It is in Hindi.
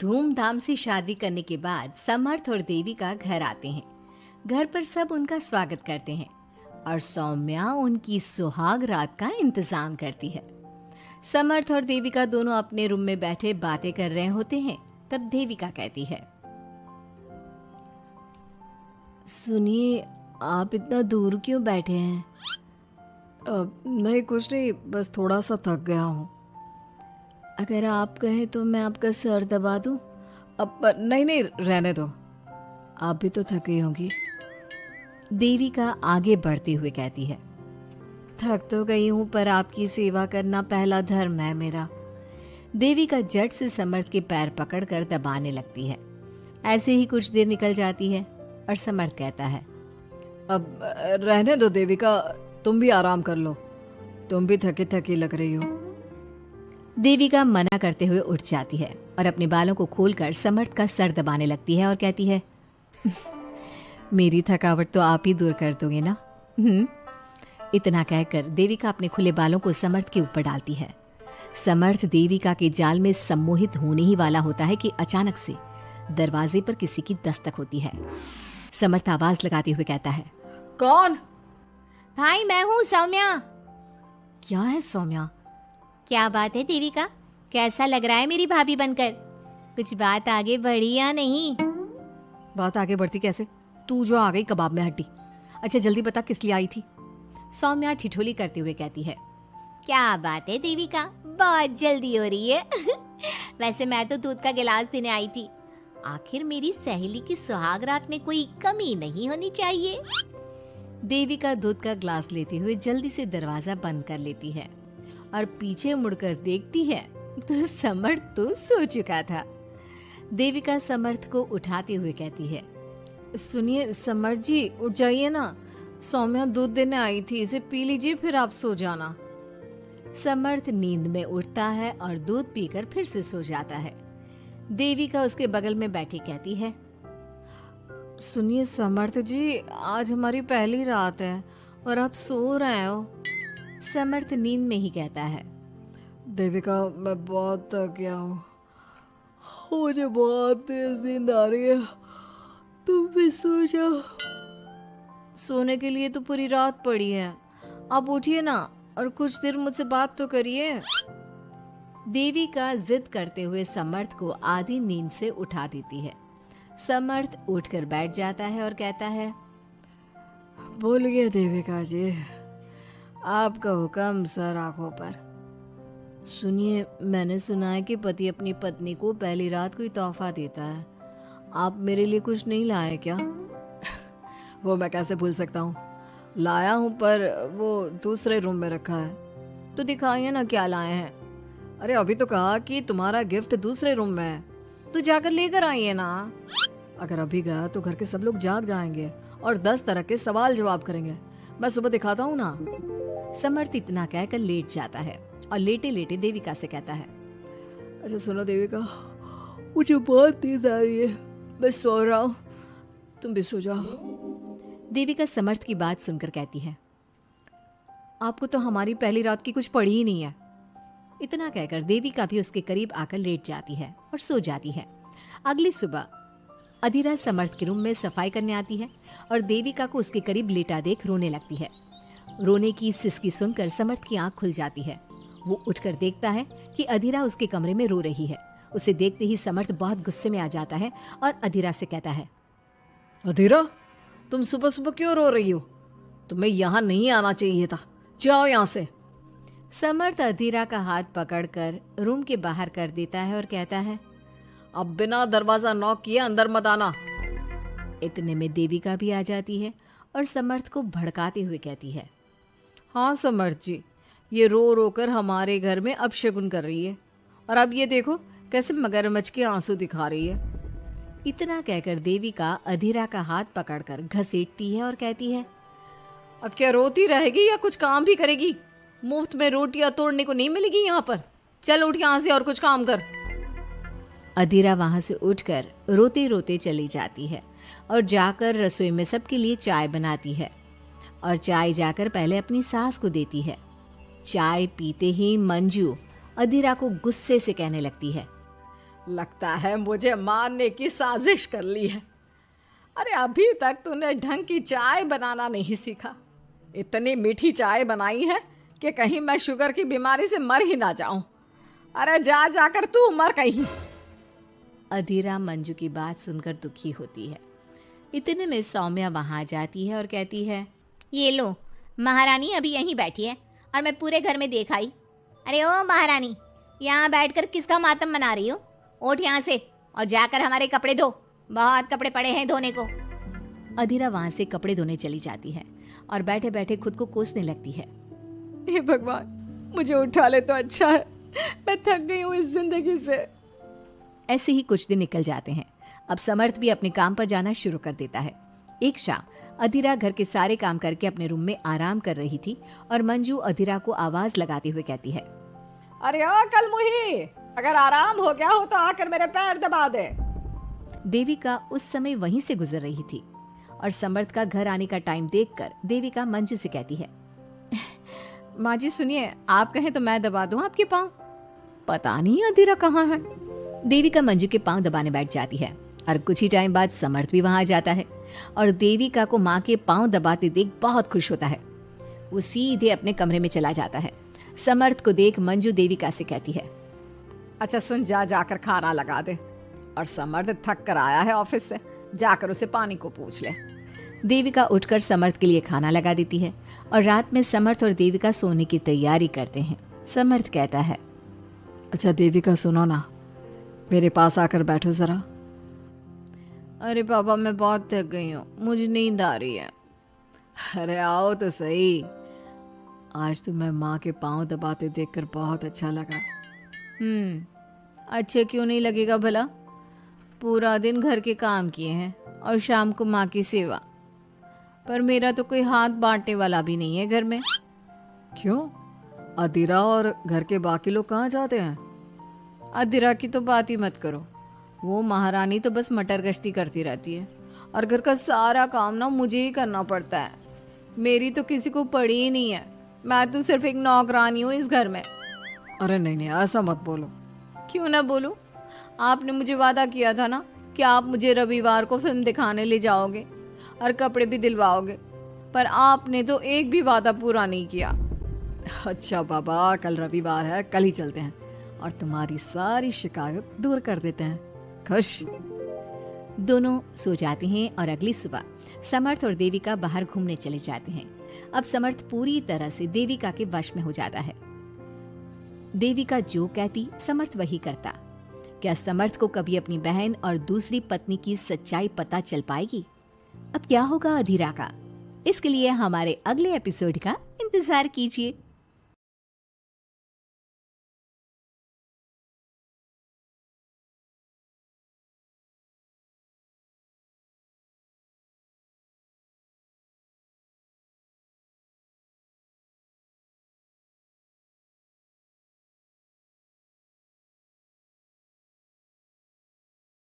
धूमधाम से शादी करने के बाद समर्थ और देविका घर आते हैं। घर पर सब उनका स्वागत करते हैं और सौम्या उनकी सुहाग रात का इंतजाम करती है। समर्थ और देविका दोनों अपने रूम में बैठे बातें कर रहे होते हैं। तब देविका कहती है, सुनिए, आप इतना दूर क्यों बैठे हैं? नहीं, कुछ नहीं, बस थोड़ा सा थक गया हूँ। अगर आप कहें तो मैं आपका सर दबा दूं? अब नहीं नहीं, रहने दो, आप भी तो थकी होंगी। देविका आगे बढ़ते हुए कहती है, थक तो गई हूं पर आपकी सेवा करना पहला धर्म है मेरा। देविका झट से समर्थ के पैर पकड़कर दबाने लगती है। ऐसे ही कुछ देर निकल जाती है और समर्थ कहता है, अब रहने दो देविका, तुम भी आराम कर लो, तुम भी थकी थकी लग रही हो। देविका मना करते हुए उठ जाती है और अपने बालों को खोलकर समर्थ का सर दबाने लगती है और कहती है, मेरी थकावट तो आप ही दूर कर दोगे ना? इतना कहकर देविका अपने खुले बालों को समर्थ के ऊपर डालती है। समर्थ देविका के जाल में सम्मोहित होने ही वाला होता है कि अचानक से दरवाजे पर किसी की दस्तक होती है। समर्थ आवाज लगाते हुए कहता है, कौन? भाई, मैं हूँ सौम्या। क्या है सौम्या? क्या बात है देविका, कैसा लग रहा है मेरी भाभी बनकर? कुछ बात आगे बढ़ी या नहीं? बात आगे बढ़ती कैसे? तू जो आ गई कबाब में हड्डी। अच्छा जल्दी बता, किस लिए आई थी? सौम्या ठिठोली करते हुए कहती है, क्या बात है देविका, बहुत जल्दी हो रही है। वैसे मैं तो दूध का गिलास देने आई थी। आखिर मेरी सहेली की सुहाग रात में कोई कमी नहीं होनी चाहिए। देविका दूध का ग्लास लेते हुए जल्दी से दरवाजा बंद कर लेती है और पीछे मुड़कर देखती है तो समर्थ तो सो चुका था। देविका समर्थ को उठाते हुए कहती है, सुनिए समर्थ जी, उठ जाइए ना, सौम्या दूध देने आई थी, इसे पी लीजिए फिर आप सो जाना। समर्थ नींद में उठता है और दूध पीकर फिर से सो जाता है। देविका उसके बगल में बैठी कहती है, सुनिए समर्थ जी, आज हमारी पहली रात है और आप सो रहे हो। समर्थ नींद में ही कहता है, देविका मैं बहुत थक गया हूँ, मुझे बहुत तेज नींद आ रही है, तुम भी सो जाओ। सोने के लिए तो पूरी रात पड़ी है, आप उठिए ना और कुछ देर मुझसे बात तो करिए। देविका जिद करते हुए समर्थ को आधी नींद से उठा देती है। समर्थ उठकर बैठ जाता है और कहता है, बोलिए देविका जी, आपका हुक्म सर आंखों पर। सुनिए, मैंने सुना है कि पति अपनी पत्नी को पहली रात कोई तोहफा देता है। आप मेरे लिए कुछ नहीं लाए क्या? वो मैं कैसे भूल सकता हूँ, लाया हूँ पर वो दूसरे रूम में रखा है। तो दिखाइए ना क्या लाए हैं। अरे अभी तो कहा कि तुम्हारा गिफ्ट दूसरे रूम में है, तो जाकर लेकर आइए ना। अगर अभी गया तो घर के सब लोग जाग जाएंगे और 10 तरह के सवाल जवाब करेंगे। मैं सुबह दिखाता हूँ ना। समर्थ इतना कहकर लेट जाता है और लेटे लेटे देविका से कहता है, अच्छा सुनो देविका, मुझे बहुत नींद आ रही है, मैं सो रहा हूँ, तुम भी सो जाओ। देविका समर्थ की बात सुनकर कहती है, आपको तो हमारी पहली रात की कुछ पड़ी ही नहीं है। इतना कहकर देविका भी उसके करीब आकर लेट जाती है और सो जाती है। अगली सुबह अधीरा समर्थ के रूम में सफाई करने आती है और देविका को उसके करीब लेटा देख रोने लगती है। रोने की सिसकी सुनकर समर्थ की आंख खुल जाती है। वो उठकर देखता है कि अधीरा उसके कमरे में रो रही है। उसे देखते ही समर्थ बहुत गुस्से में आ जाता है और अधीरा से कहता है, अधीरा, तुम सुबह सुबह क्यों रो रही हो? तुम्हें यहाँ नहीं आना चाहिए था, जाओ यहाँ से। समर्थ अधीरा का हाथ पकड़कर रूम के बाहर कर देता है और कहता है, अब बिना दरवाजा नॉक किए अंदर मत आना। इतने में देविका भी आ जाती है और समर्थ को भड़काते हुए कहती है, हाँ समर्थ जी, ये रो रो कर हमारे घर में अपशगुन कर रही है, और अब ये देखो कैसे मगरमच्छ के आंसू दिखा रही है। इतना कहकर देविका अधीरा का हाथ पकड़कर घसीटती है और कहती है, अब क्या रोती रहेगी या कुछ काम भी करेगी? मुफ्त में रोटियां तोड़ने को नहीं मिलेगी यहाँ पर, चल उठ यहाँ से और कुछ काम कर। अधीरा वहां से उठकर रोते रोते चली जाती है और जाकर रसोई में सबके लिए चाय बनाती है और चाय जाकर पहले अपनी सास को देती है। चाय पीते ही मंजू अधीरा को गुस्से से कहने लगती है, लगता है मुझे मारने की साजिश कर ली है। अरे अभी तक तूने ढंग की चाय बनाना नहीं सीखा। इतनी मीठी चाय बनाई है कि कहीं मैं शुगर की बीमारी से मर ही ना जाऊं। अरे जा जाकर तू मर कहीं। अधीरा मंजू की बात सुनकर दुखी होती है। इतने में सौम्या वहां आ जाती है और कहती है, ये लो, महारानी अभी यहीं बैठी है और मैं पूरे घर में देख आई। अरे ओ महारानी, यहाँ बैठकर किसका मातम मना रही हो? उठ यहाँ से और जाकर हमारे कपड़े धो, बहुत कपड़े पड़े हैं धोने को। अधीरा वहां से कपड़े धोने चली जाती है और बैठे बैठे खुद को कोसने लगती है। हे भगवान, मुझे उठा ले तो अच्छा है, मैं थक गई हूँ इस जिंदगी से। ऐसे ही कुछ दिन निकल जाते हैं। अब समर्थ भी अपने काम पर जाना शुरू कर देता है। एक शाम अधीरा घर के सारे काम करके अपने रूम में आराम कर रही थी और मंजू अधीरा को आवाज लगाते हुए कहती है, अरे ओ कलमुही, अगर आराम हो गया हो तो आकर मेरे पैर दबा दे। देविका उस समय वहीं से गुजर रही थी और समर्थ का घर आने का टाइम देखकर देविका मंजू से कहती है, माँ जी सुनिए, आप कहें तो मैं दबा दूं आपके पाँव। पता नहीं अधीरा कहाँ है। देविका मंजू के पांव दबाने बैठ जाती है और कुछ ही टाइम बाद समर्थ भी वहां आ जाता है और देविका को माँ के पांव दबाते देख बहुत खुश होता है। वो सीधे अपने कमरे में चला जाता है। समर्थ को देख मंजू देविका से कहती है, अच्छा सुन, जा जाकर खाना लगा दे। और समर्थ थक कर आया है ऑफिस से, जाकर उसे पानी को पूछ ले। देविका उठकर समर्थ के लिए खाना लगा देती है और रात में समर्थ और देविका सोने की तैयारी करते हैं। समर्थ कहता है, अच्छा देविका सुनो ना, मेरे पास आकर बैठो जरा। अरे पापा, मैं बहुत थक गई हूँ, मुझे नींद आ रही है। अरे आओ तो सही, आज तुम्हें माँ के पाँव दबाते देखकर बहुत अच्छा लगा। अच्छे क्यों नहीं लगेगा भला? पूरा दिन घर के काम किए हैं और शाम को माँ की सेवा, पर मेरा तो कोई हाथ बांटने वाला भी नहीं है घर में। क्यों? अधीरा और घर के बाकी लोग कहाँ जाते हैं? अधीरा की तो बात ही मत करो, वो महारानी तो बस मटर गश्ती करती रहती है और घर का सारा काम ना मुझे ही करना पड़ता है। मेरी तो किसी को पड़ी ही नहीं है, मैं तो सिर्फ एक नौकरानी हूँ इस घर में। अरे नहीं, ऐसा मत बोलो। क्यों ना बोलूं? आपने मुझे वादा किया था ना कि आप मुझे रविवार को फिल्म दिखाने ले जाओगे और कपड़े भी दिलवाओगे, पर आपने तो एक भी वादा पूरा नहीं किया। अच्छा बाबा, कल रविवार है, कल ही चलते हैं और तुम्हारी सारी शिकायत दूर कर देते हैं। खुश। दोनों सो जाते हैं और अगली सुबह समर्थ और देविका बाहर घूमने चले जाते हैं। अब समर्थ पूरी तरह से देविका के वश में हो जाता है। देविका जो कहती समर्थ वही करता। क्या समर्थ को कभी अपनी बहन और दूसरी पत्नी की सच्चाई पता चल पाएगी? अब क्या होगा अधीरा का? इसके लिए हमारे अगले एपिसोड का इंतजार कीजिए।